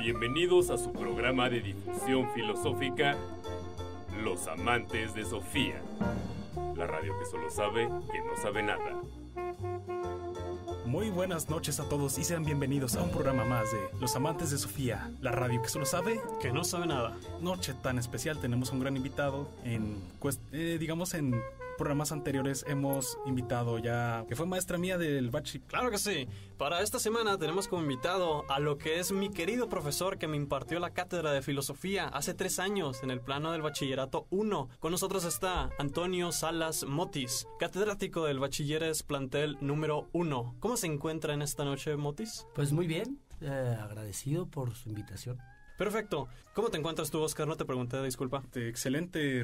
Bienvenidos a su programa de difusión filosófica, Los Amantes de Sofía, la radio que solo sabe que no sabe nada. Muy buenas noches a todos y sean bienvenidos a un programa más de Los Amantes de Sofía, la radio que solo sabe que no sabe nada. Noche tan especial, tenemos un gran invitado. En programas anteriores hemos invitado ya, que fue maestra mía del bachi. Claro que sí. Para esta semana tenemos como invitado a lo que es mi querido profesor que me impartió la cátedra de filosofía hace 3 años en el plano del bachillerato 1. Con nosotros está Antonio Salas Motis, catedrático del bachilleres plantel número 1. ¿Cómo se encuentra en esta noche, Motis? Pues muy bien, agradecido por su invitación. Perfecto. ¿Cómo te encuentras tú, Oscar? No te pregunté, disculpa. Excelente,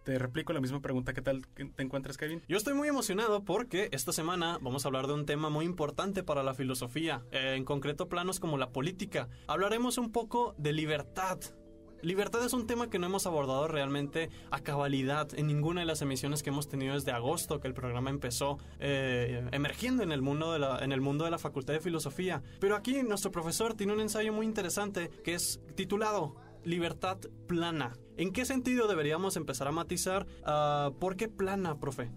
te replico la misma pregunta. ¿Qué tal te encuentras, Kevin? Yo estoy muy emocionado porque esta semana vamos a hablar de un tema muy importante para la filosofía, en concreto planos como la política. Hablaremos un poco de libertad. Libertad es un tema que no hemos abordado realmente a cabalidad en ninguna de las emisiones que hemos tenido desde agosto, que el programa empezó emergiendo en el mundo de la Facultad de Filosofía. Pero aquí nuestro profesor tiene un ensayo muy interesante que es titulado Libertad plana. ¿En qué sentido deberíamos empezar a matizar? ¿Por qué plana, profe?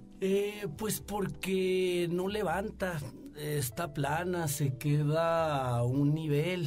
Pues porque no levanta, está plana, se queda a un nivel.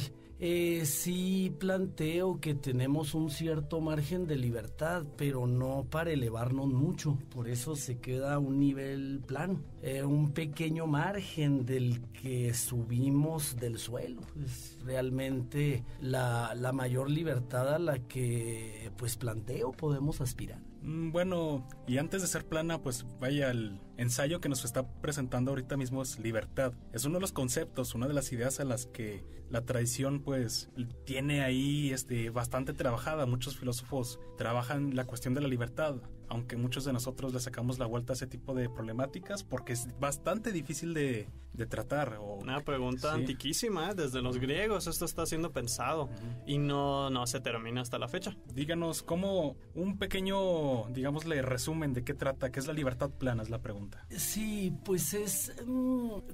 Sí planteo que tenemos un cierto margen de libertad, pero no para elevarnos mucho, por eso se queda a un nivel plano, un pequeño margen del que subimos del suelo. Es realmente la mayor libertad a la que pues planteo podemos aspirar. Bueno, y antes de ser plana, pues vaya, el ensayo que nos está presentando ahorita mismo es libertad. Es uno de los conceptos, una de las ideas a las que la tradición pues tiene ahí bastante trabajada. Muchos filósofos trabajan la cuestión de la libertad, aunque muchos de nosotros le sacamos la vuelta a ese tipo de problemáticas porque es bastante difícil de tratar. Una pregunta antiquísima, desde los griegos esto está siendo pensado y no se termina hasta la fecha. Díganos, ¿cómo un pequeño, digámosle, resumen de qué trata? ¿Qué es la libertad plana? Es la pregunta. Sí, pues es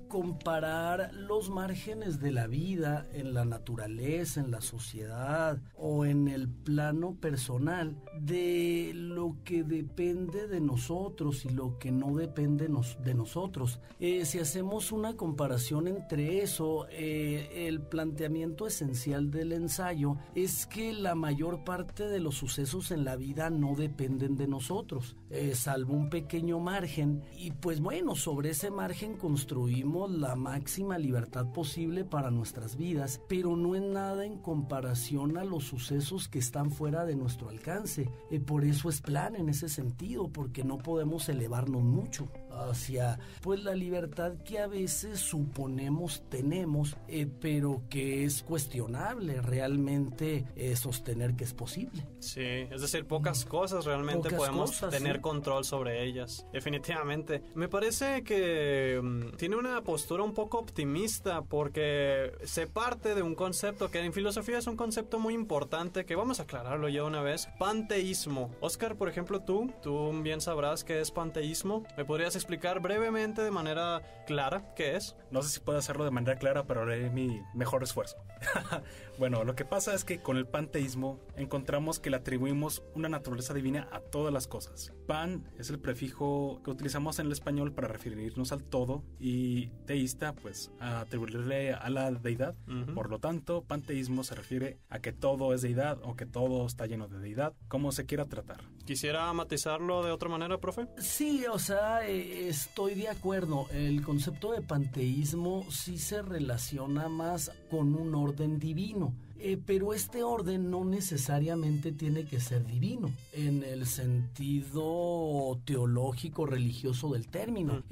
comparar los márgenes de la vida en la naturaleza, en la sociedad o en el plano personal de lo que depende de nosotros y lo que no depende de nosotros. Si hacemos una comparación entre eso, el planteamiento esencial del ensayo es que la mayor parte de los sucesos en la vida no dependen de nosotros, salvo un pequeño margen, y pues bueno, sobre ese margen construimos la máxima libertad posible para nuestras vidas, pero no en nada en comparación a los sucesos que están fuera de nuestro alcance. Por eso es plana en ese sentido, porque no podemos elevarnos mucho hacia pues la libertad que a veces suponemos tenemos, pero que es cuestionable realmente sostener que es posible. Sí, es decir, pocas cosas realmente podemos tener control sobre ellas. Definitivamente. Me parece que tiene una postura un poco optimista porque se parte de un concepto que en filosofía es un concepto muy importante que vamos a aclararlo ya una vez. Panteísmo. Oscar, por ejemplo, tú bien sabrás qué es panteísmo. ¿Me podrías explicar brevemente de manera clara qué es? No sé si puedo hacerlo de manera clara, pero haré mi mejor esfuerzo. Bueno, lo que pasa es que con el panteísmo encontramos que le atribuimos una naturaleza divina a todas las cosas. Pan es el prefijo que utilizamos en el español para referirnos al todo, y teísta pues a atribuirle a la deidad. Por lo tanto, panteísmo se refiere a que todo es deidad o que todo está lleno de deidad, como se quiera tratar. ¿Quisiera matizarlo de otra manera, profe? Sí, o sea, estoy de acuerdo. El concepto de panteísmo sí se relaciona más con un orden divino. Pero este orden no necesariamente tiene que ser divino en el sentido teológico religioso del término.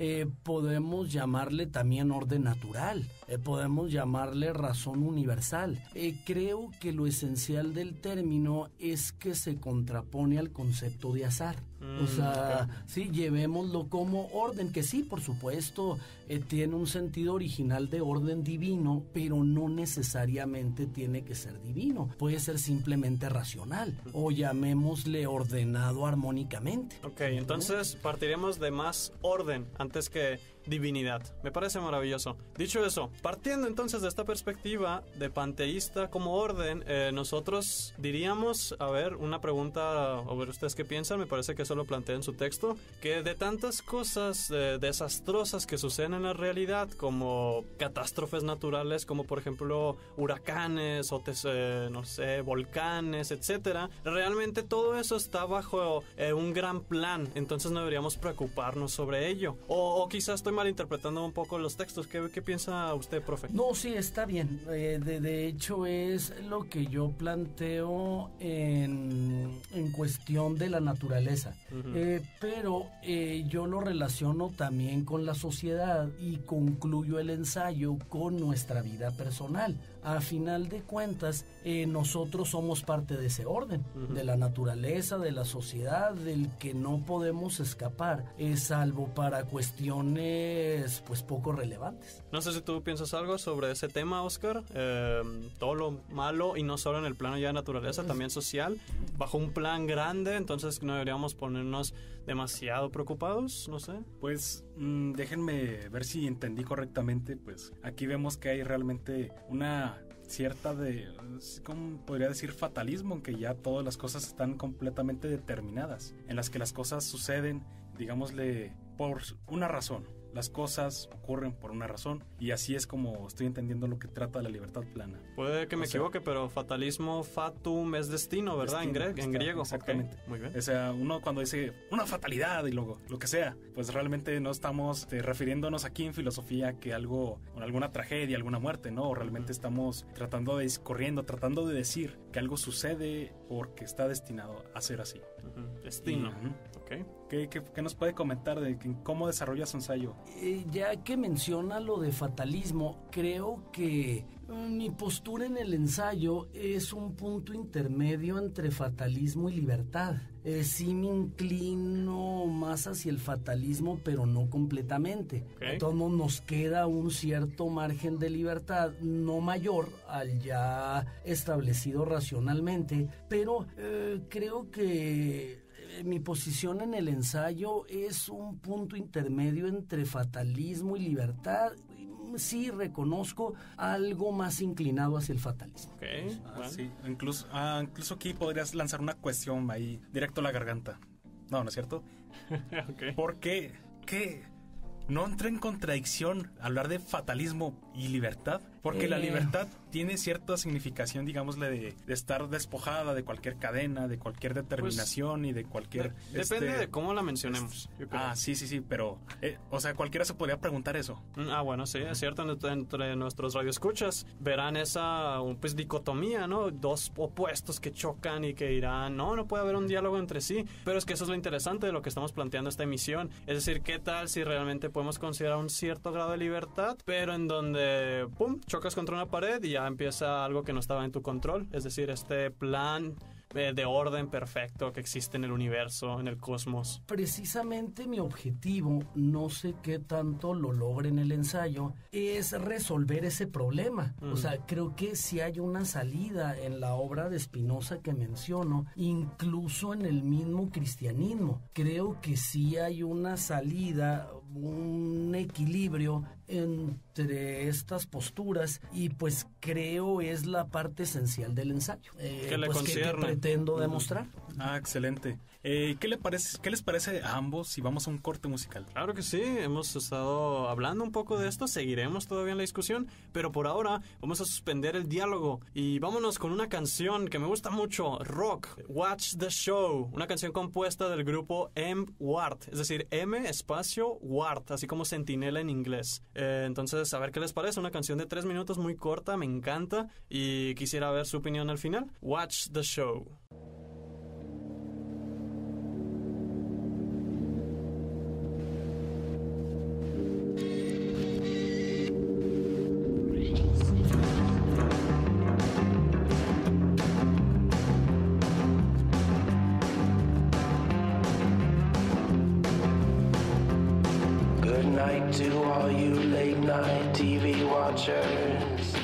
Podemos llamarle también orden natural, podemos llamarle razón universal. Creo que lo esencial del término es que se contrapone al concepto de azar. O sea, sí, llevémoslo como orden, que sí, por supuesto, tiene un sentido original de orden divino, pero no necesariamente tiene que ser divino. Puede ser simplemente racional, o llamémosle ordenado armónicamente. Ok, entonces partiremos de más orden antes que divinidad. Me parece maravilloso. Dicho eso, partiendo entonces de esta perspectiva de panteísta como orden, nosotros diríamos, a ver, una pregunta, a ver ustedes qué piensan, me parece que eso lo plantea en su texto, que de tantas cosas desastrosas que suceden en la realidad, como catástrofes naturales, como por ejemplo huracanes o no sé, volcanes, etcétera, realmente todo eso está bajo un gran plan, entonces no deberíamos preocuparnos sobre ello. O quizás estoy malinterpretando un poco los textos. ¿Qué piensa usted, profe? No, sí, está bien. De hecho, es lo que yo planteo en cuestión de la naturaleza. Uh-huh. Pero yo lo relaciono también con la sociedad y concluyo el ensayo con nuestra vida personal. A final de cuentas, nosotros somos parte de ese orden, uh-huh, de la naturaleza, de la sociedad, del que no podemos escapar, salvo para cuestiones pues poco relevantes. No sé si tú piensas algo sobre ese tema, Oscar. Todo lo malo, y no solo en el plano ya de naturaleza, también social, bajo un plan grande, entonces no deberíamos ponernos demasiado preocupados, no sé. Pues déjenme ver si entendí correctamente. Pues aquí vemos que hay realmente una cierta ¿cómo podría decir? Fatalismo, en que ya todas las cosas están completamente determinadas, en las que las cosas suceden, digámosle, por una razón. Las cosas ocurren por una razón, y así es como estoy entendiendo lo que trata la libertad plana. Puede que me equivoque, pero fatalismo, fatum, es destino, ¿verdad? Destino, en griego. Exactamente. Okay. Muy bien. O sea, uno cuando dice una fatalidad y luego lo que sea, pues realmente no estamos refiriéndonos aquí en filosofía que algo, alguna tragedia, alguna muerte, ¿no? Realmente estamos tratando de decir que algo sucede porque está destinado a ser así. Destino. Okay. ¿Qué nos puede comentar de cómo desarrolla su ensayo? Ya que menciona lo de fatalismo, creo que mi postura en el ensayo es un punto intermedio entre fatalismo y libertad. Sí me inclino más hacia el fatalismo, pero no completamente. Okay. Entonces nos queda un cierto margen de libertad, no mayor al ya establecido racionalmente, pero creo que mi posición en el ensayo es un punto intermedio entre fatalismo y libertad. Sí, reconozco algo más inclinado hacia el fatalismo. Okay. Sí. Incluso aquí podrías lanzar una cuestión ahí directo a la garganta. ¿No es cierto? Okay. ¿Por qué no entra en contradicción hablar de fatalismo y libertad? Porque la libertad tiene cierta significación, digámosle, de estar despojada de cualquier cadena, de cualquier determinación, pues, y de cualquier... Depende de cómo la mencionemos. Sí, pero... o sea, cualquiera se podría preguntar eso. Bueno, sí, es cierto. Entre nuestros radioescuchas verán esa pues dicotomía, ¿no? Dos opuestos que chocan y que dirán, no puede haber un diálogo entre sí. Pero es que eso es lo interesante de lo que estamos planteando esta emisión. Es decir, ¿qué tal si realmente podemos considerar un cierto grado de libertad, pero en donde, ¡pum!, chocas contra una pared y ya empieza algo que no estaba en tu control? Es decir, este plan de orden perfecto que existe en el universo, en el cosmos. Precisamente mi objetivo, no sé qué tanto lo logre en el ensayo, es resolver ese problema. O sea, creo que sí hay una salida en la obra de Spinoza que menciono, incluso en el mismo cristianismo. Creo que sí hay una salida, un equilibrio entre estas posturas, y pues creo es la parte esencial del ensayo que pretendo demostrar. Excelente. ¿Qué les parece a ambos si vamos a un corte musical? Claro que sí, hemos estado hablando un poco de esto, seguiremos todavía en la discusión, pero por ahora vamos a suspender el diálogo y vámonos con una canción que me gusta mucho, rock, Watch the Show, una canción compuesta del grupo M. Ward, es decir, M espacio Ward, así como centinela en inglés. Entonces, a ver qué les parece, una canción de 3 minutos muy corta, me encanta, y quisiera ver su opinión al final. Watch the Show. To all you late night TV watchers,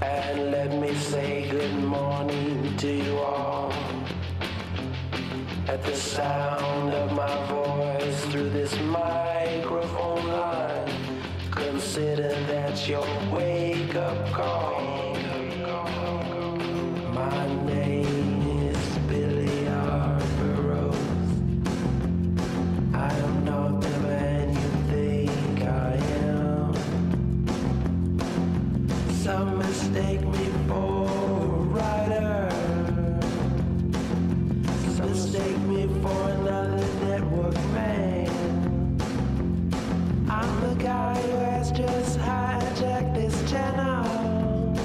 and let me say good morning to you all. At the sound of my voice through this microphone line, your wake-up call. My name is Billy Arboros. I am not the man you think I am. Some mistake me for a writer. Some mistake me for another network man. I'm the guy who has just hijacked this channel.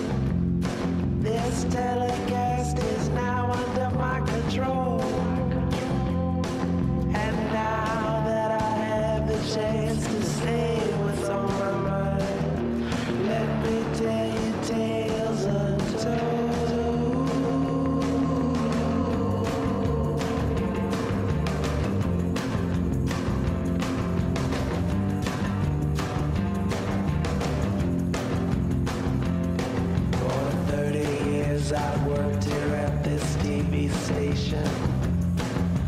This telecast is now under my control. And now that I have the chance to say what's on my mind, let me tell you tales untold. I worked here at this TV station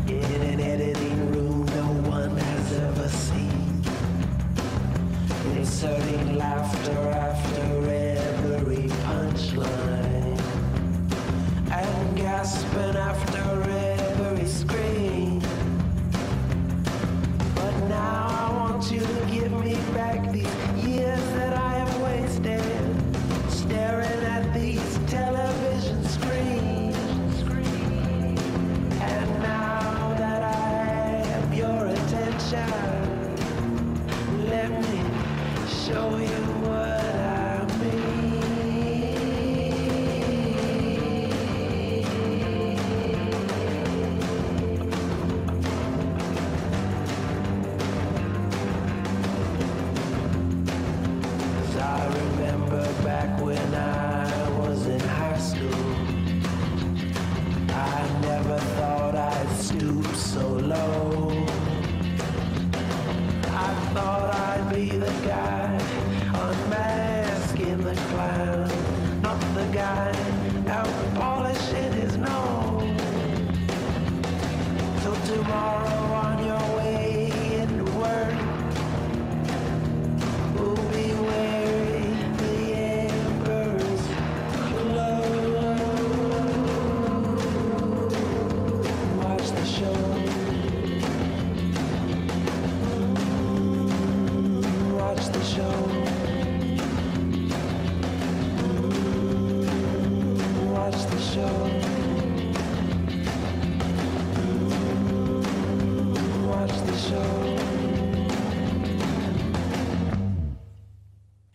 in an editing room no one has ever seen, inserting laughter after every punchline and gasping after every scream. But now I want you to give me back these years that I have wasted staring at these television screens. And now that I have your attention, let me show you what I mean. I remember back when I was in high school, I never thought I'd stoop so low. I thought I'd be the guy unmasking the clown, not the guy out polishing his nose. Till tomorrow on your way into work, we'll be wearing the Emperor's clothes. Watch the show. Watch the show. Watch the show. Watch the show.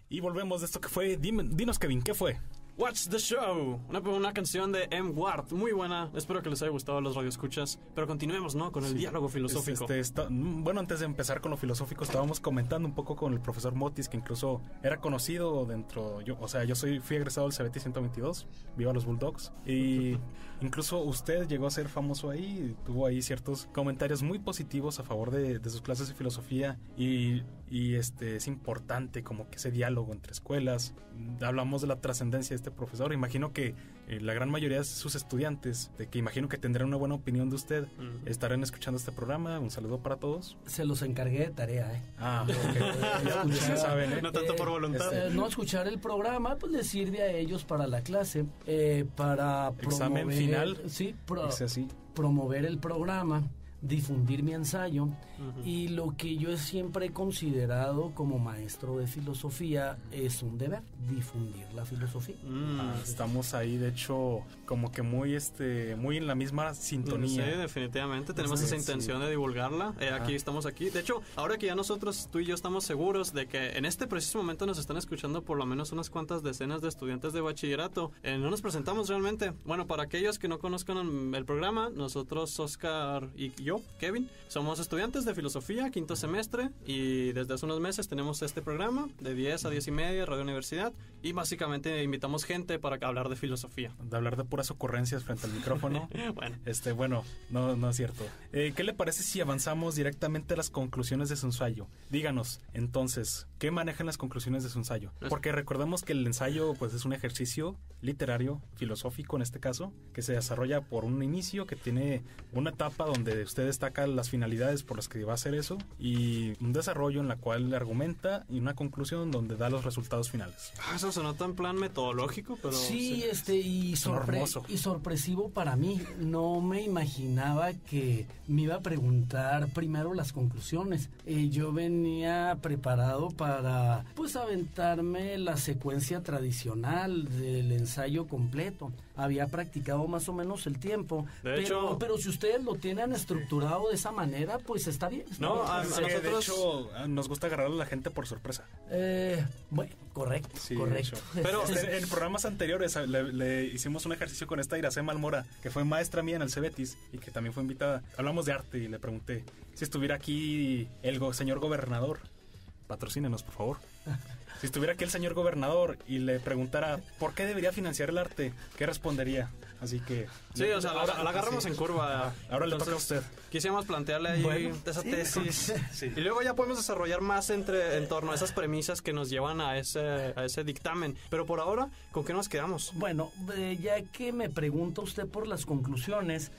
Y volvemos de esto que fue. Dinos, Kevin, ¿qué fue? Watch the Show, una canción de M. Ward, muy buena. Espero que les haya gustado a los radioescuchas. Pero continuemos, ¿no? Con el diálogo filosófico. Bueno, antes de empezar con lo filosófico, estábamos comentando un poco con el profesor Motis, que incluso era conocido dentro. Yo fui egresado del CBT 122, viva los Bulldogs. Y incluso usted llegó a ser famoso ahí. Tuvo ahí ciertos comentarios muy positivos a favor de sus clases de filosofía. Y es importante como que ese diálogo entre escuelas. Hablamos de la trascendencia de este profesor. Imagino que la gran mayoría de sus estudiantes, de que imagino que tendrán una buena opinión de usted, estarán escuchando este programa. Un saludo para todos. Se los encargué de tarea, Ah, ok. Ya saben, No tanto por voluntad. No escuchar el programa, pues les sirve a ellos para la clase, para examen promover, final. Sí, así. promover el programa, difundir mi ensayo. Y lo que yo siempre he considerado como maestro de filosofía es un deber, difundir la filosofía. Estamos ahí, de hecho, como que muy en la misma sintonía. Sí, definitivamente tenemos esa intención de divulgarla. Estamos aquí. De hecho, ahora que ya nosotros, tú y yo, estamos seguros de que en este preciso momento nos están escuchando por lo menos unas cuantas decenas de estudiantes de bachillerato, no nos presentamos realmente. Bueno, para aquellos que no conozcan el programa, nosotros, Oscar y yo, Kevin, somos estudiantes de filosofía, quinto semestre, y desde hace unos meses tenemos este programa de 10 a 10 y media, Radio Universidad, y básicamente invitamos gente para hablar de filosofía. De hablar de puras ocurrencias frente al micrófono. Bueno, no es cierto. ¿Qué le parece si avanzamos directamente a las conclusiones de su ensayo? Díganos, entonces, ¿qué manejan las conclusiones de su ensayo? Porque recordemos que el ensayo, pues, es un ejercicio literario, filosófico en este caso, que se desarrolla por un inicio, que tiene una etapa donde usted usted destaca las finalidades por las que va a hacer eso y un desarrollo en la cual argumenta y una conclusión donde da los resultados finales. Eso se nota en plan metodológico, pero... Sí, y hermoso. sorpresivo para mí. No me imaginaba que me iba a preguntar primero las conclusiones. Yo venía preparado para, pues, aventarme la secuencia tradicional del ensayo completo. Había practicado más o menos el tiempo. Pero si ustedes lo tienen estructurado de esa manera, pues está bien. A nosotros... De hecho, nos gusta agarrar a la gente por sorpresa. Bueno, correcto, Sí, correcto. Pero en programas anteriores le hicimos un ejercicio con esta Iracema Almora, que fue maestra mía en el Cebetis y que también fue invitada. Hablamos de arte y le pregunté si estuviera aquí el señor gobernador. Patrocínenos, por favor. Si estuviera aquí el señor gobernador y le preguntara ¿por qué debería financiar el arte? ¿Qué respondería? Así que... Sí, o sea, la agarramos en curva. Ahora le toca a usted. Quisiéramos plantearle ahí esa tesis. Sí. Y luego ya podemos desarrollar más en torno a esas premisas que nos llevan a ese dictamen. Pero por ahora, ¿con qué nos quedamos? Bueno, ya que me pregunta usted por las conclusiones,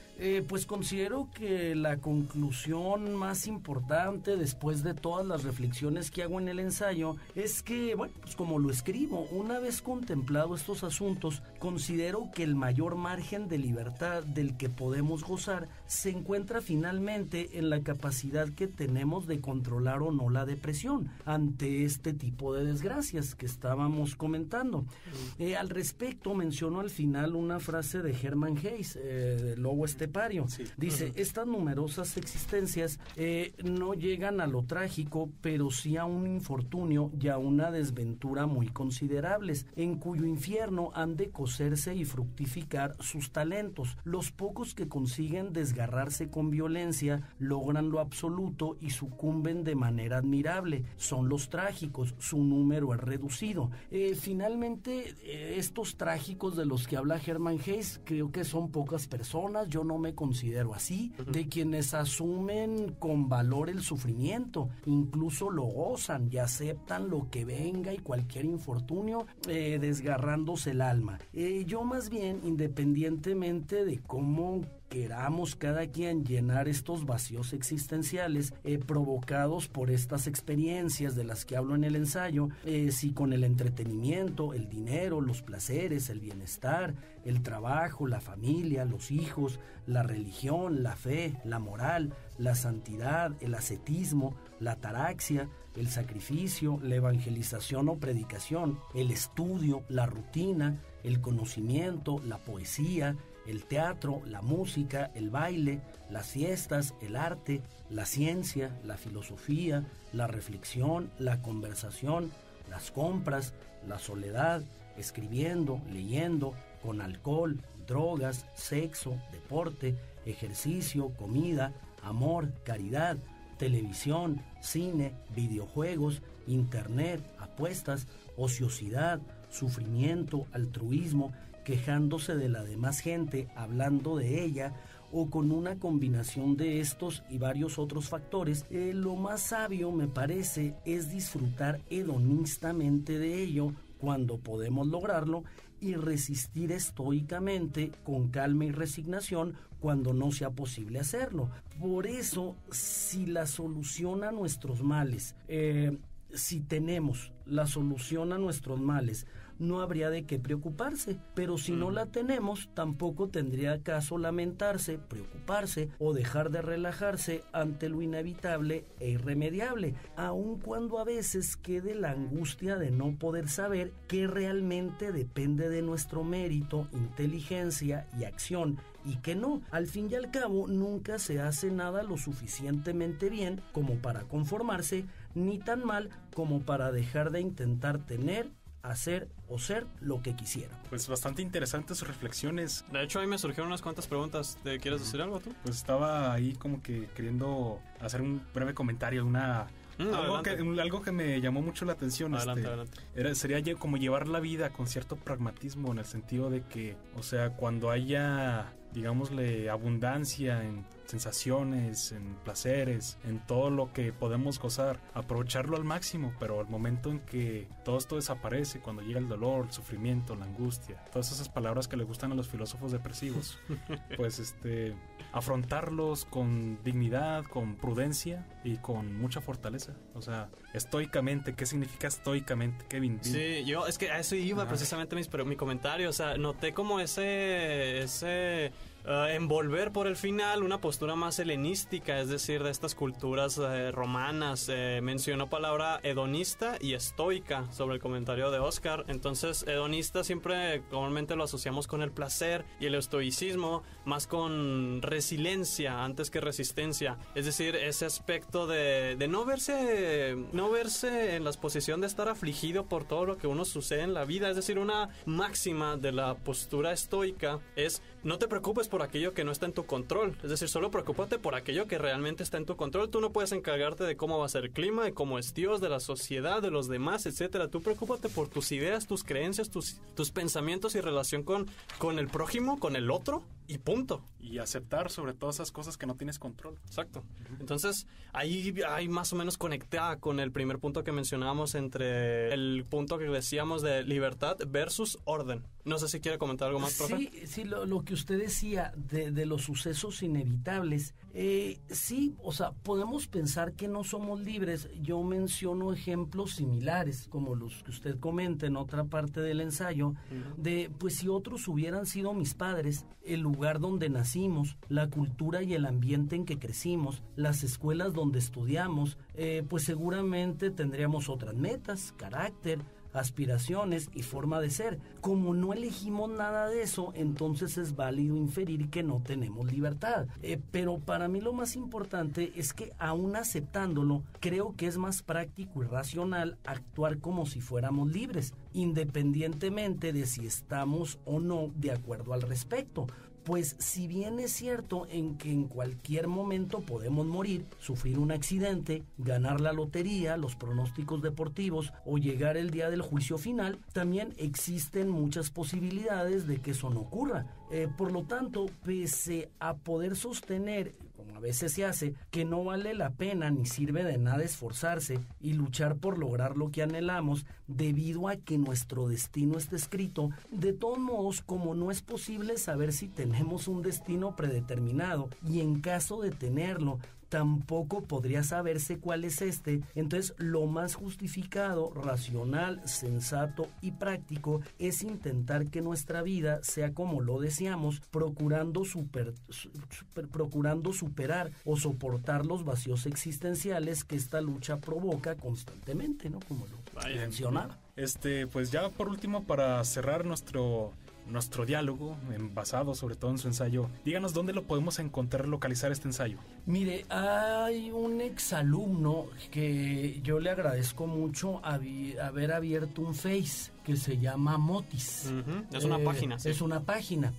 pues considero que la conclusión más importante después de todas las reflexiones que hago en el ensayo es que, bueno, pues como lo escribo, una vez contemplado estos asuntos, considero que el mayor margen de libertad del que podemos gozar se encuentra finalmente en la capacidad que tenemos de controlar o no la depresión ante este tipo de desgracias que estábamos comentando. Al respecto menciono al final una frase de Hermann Hesse, del Lobo Estepario. Sí. Dice, estas numerosas existencias no llegan a lo trágico, pero sí a un infortunio y a una desventura muy considerables, en cuyo infierno han de cocerse y fructificar sus talentos. Los pocos que consiguen desgarrarse con violencia logran lo absoluto y sucumben de manera admirable. Son los trágicos, su número es reducido. Finalmente, estos trágicos de los que habla Hermann Hesse, creo que son pocas personas, yo no me considero así, de quienes asumen con valor el sufrimiento, incluso lo gozan y aceptan lo que venga y cualquier infortunio, desgarrándose el alma. Yo más bien, independientemente de cómo queramos cada quien llenar estos vacíos existenciales provocados por estas experiencias de las que hablo en el ensayo, si con el entretenimiento, el dinero, los placeres, el bienestar, el trabajo, la familia, los hijos, la religión, la fe, la moral, la santidad, el ascetismo, la ataraxia, el sacrificio, la evangelización o predicación, el estudio, la rutina, el conocimiento, la poesía, el teatro, la música, el baile, las fiestas, el arte, la ciencia, la filosofía, la reflexión, la conversación, las compras, la soledad, escribiendo, leyendo, con alcohol, drogas, sexo, deporte, ejercicio, comida, amor, caridad, televisión, cine, videojuegos, internet, apuestas, ociosidad, sufrimiento, altruismo, quejándose de la demás gente, hablando de ella, o con una combinación de estos y varios otros factores, lo más sabio, me parece, es disfrutar hedonistamente de ello cuando podemos lograrlo y resistir estoicamente, con calma y resignación, cuando no sea posible hacerlo. Por eso, si la solución a nuestros males, si tenemos la solución a nuestros males, no habría de qué preocuparse, pero si no la tenemos, tampoco tendría caso lamentarse, preocuparse o dejar de relajarse ante lo inevitable e irremediable, aun cuando a veces quede la angustia de no poder saber qué realmente depende de nuestro mérito, inteligencia y acción, y que no, al fin y al cabo, nunca se hace nada lo suficientemente bien como para conformarse, ni tan mal como para dejar de intentar tener, hacer o ser lo que quisiera. Pues bastante interesantes sus reflexiones. De hecho, ahí me surgieron unas cuantas preguntas. ¿Quieres decir algo tú? Pues estaba ahí como que queriendo hacer un breve comentario, algo que me llamó mucho la atención. Adelante. Sería como llevar la vida con cierto pragmatismo, en el sentido de que, o sea, cuando haya digámosle, abundancia en sensaciones, en placeres, en todo lo que podemos gozar, aprovecharlo al máximo, pero al momento en que todo esto desaparece, cuando llega el dolor, el sufrimiento, la angustia, todas esas palabras que le gustan a los filósofos depresivos, pues afrontarlos con dignidad, con prudencia y con mucha fortaleza. O sea, estoicamente. ¿Qué significa estoicamente, Kevin? Sí, yo es que a eso iba precisamente mi comentario. O sea, noté como ese envolver por el final una postura más helenística, es decir, de estas culturas romanas. Mencionó palabra hedonista y estoica sobre el comentario de Oscar. Entonces, hedonista siempre comúnmente lo asociamos con el placer, y el estoicismo más con resiliencia antes que resistencia. Es decir, ese aspecto de no verse en la posición de estar afligido por todo lo que uno sucede en la vida. Es decir, una máxima de la postura estoica es: no te preocupes por aquello que no está en tu control. Es decir, solo preocúpate por aquello que realmente está en tu control. Tú no puedes encargarte de cómo va a ser el clima, de cómo es Dios, de la sociedad, de los demás, etcétera. Tú preocúpate por tus ideas, tus creencias, tus pensamientos y relación con el prójimo, con el otro, y punto. Y aceptar sobre todas esas cosas que no tienes control. Exacto. Entonces, ahí más o menos conectada con el primer punto que mencionábamos, entre el punto que decíamos de libertad versus orden. No sé si quiere comentar algo más, profe. Sí, lo que usted decía de los sucesos inevitables. Sí, o sea, podemos pensar que no somos libres. Yo menciono ejemplos similares, como los que usted comenta en otra parte del ensayo, de, pues, si otros hubieran sido mis padres, el lugar donde nacimos, la cultura y el ambiente en que crecimos, las escuelas donde estudiamos, pues seguramente tendríamos otras metas, carácter, aspiraciones y forma de ser. Como no elegimos nada de eso, entonces es válido inferir que no tenemos libertad. Pero para mí lo más importante es que, aún aceptándolo, creo que es más práctico y racional actuar como si fuéramos libres, independientemente de si estamos o no de acuerdo al respecto. Pues si bien es cierto en que en cualquier momento podemos morir, sufrir un accidente, ganar la lotería, los pronósticos deportivos o llegar el día del juicio final, también existen muchas posibilidades de que eso no ocurra. Por lo tanto, pese a poder sostener, como a veces se hace, que no vale la pena ni sirve de nada esforzarse y luchar por lograr lo que anhelamos, debido a que nuestro destino está escrito, de todos modos, como no es posible saber si tenemos un destino predeterminado, y en caso de tenerlo, tampoco podría saberse cuál es este, entonces lo más justificado, racional, sensato y práctico es intentar que nuestra vida sea como lo deseamos, procurando superar o soportar los vacíos existenciales que esta lucha provoca constantemente, ¿no? Como lo mencionaba. Pues ya por último, para cerrar nuestro diálogo, basado sobre todo en su ensayo, díganos dónde lo podemos encontrar, localizar este ensayo. Mire, hay un exalumno que yo le agradezco mucho haber abierto un Face que se llama Motis. Es una página, sí. Es una página.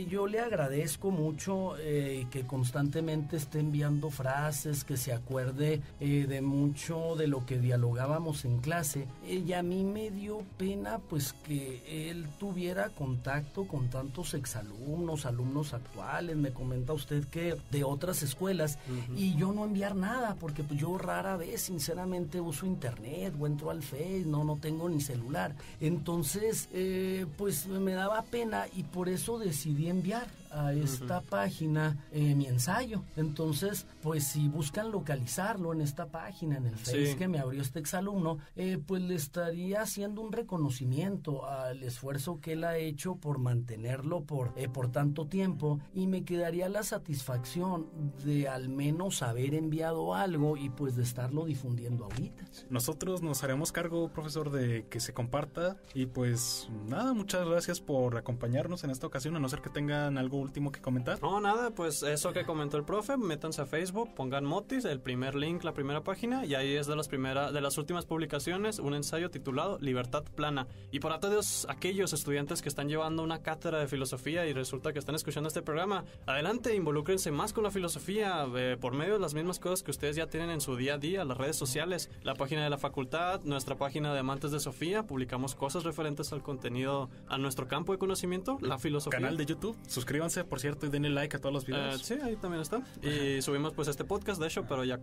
Yo le agradezco mucho que constantemente esté enviando frases, que se acuerde de mucho de lo que dialogábamos en clase. Y a mí me dio pena, pues, que él tuviera contacto con tantos exalumnos, alumnos actuales. Me comenta usted que de otras escuelas, y yo no enviar nada, porque pues yo rara vez, sinceramente, uso internet o entro al Face, no tengo ni celular. Entonces, pues me daba pena, y por eso decidí enviar a esta página mi ensayo. Entonces, pues si buscan localizarlo en esta página, en el Face que me abrió este exalumno, pues le estaría haciendo un reconocimiento al esfuerzo que él ha hecho por mantenerlo por tanto tiempo, y me quedaría la satisfacción de al menos haber enviado algo y pues de estarlo difundiendo ahorita. Nosotros nos haremos cargo, profesor, de que se comparta, y pues nada, muchas gracias por acompañarnos en esta ocasión, a no ser que tengan algo último que comentar. No, nada, pues eso que comentó el profe, métanse a Facebook, pongan Motis, el primer link, la primera página, y ahí es de las últimas publicaciones, un ensayo titulado Libertad Plana. Y para todos aquellos estudiantes que están llevando una cátedra de filosofía y resulta que están escuchando este programa, adelante, involúcrense más con la filosofía por medio de las mismas cosas que ustedes ya tienen en su día a día, las redes sociales, la página de la facultad, nuestra página de Amantes de Sofía, publicamos cosas cosas referentes al contenido, a nuestro campo de conocimiento, la filosofía. Canal de YouTube, suscríbanse, por cierto, y denle like a todos los videos. Sí, ahí también está. Y subimos pues este podcast, de hecho, pero ya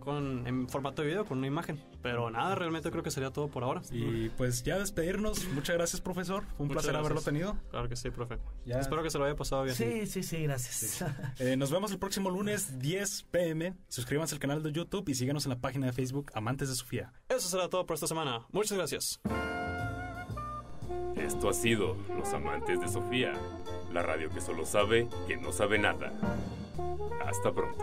en formato de video, con una imagen. Pero nada, realmente creo que sería todo por ahora. Y pues ya despedirnos. Muchas gracias, profesor. Fue un Muchas placer haberlo gracias. tenido. Claro que sí, profe. Ya. Espero que se lo haya pasado bien. Sí, gracias. Nos vemos el próximo lunes 10 p.m. Suscríbanse al canal de YouTube y síganos en la página de Facebook Amantes de Sofía. Eso será todo por esta semana. Muchas gracias. Esto ha sido Los Amantes de Sofía, la radio que solo sabe que no sabe nada. Hasta pronto.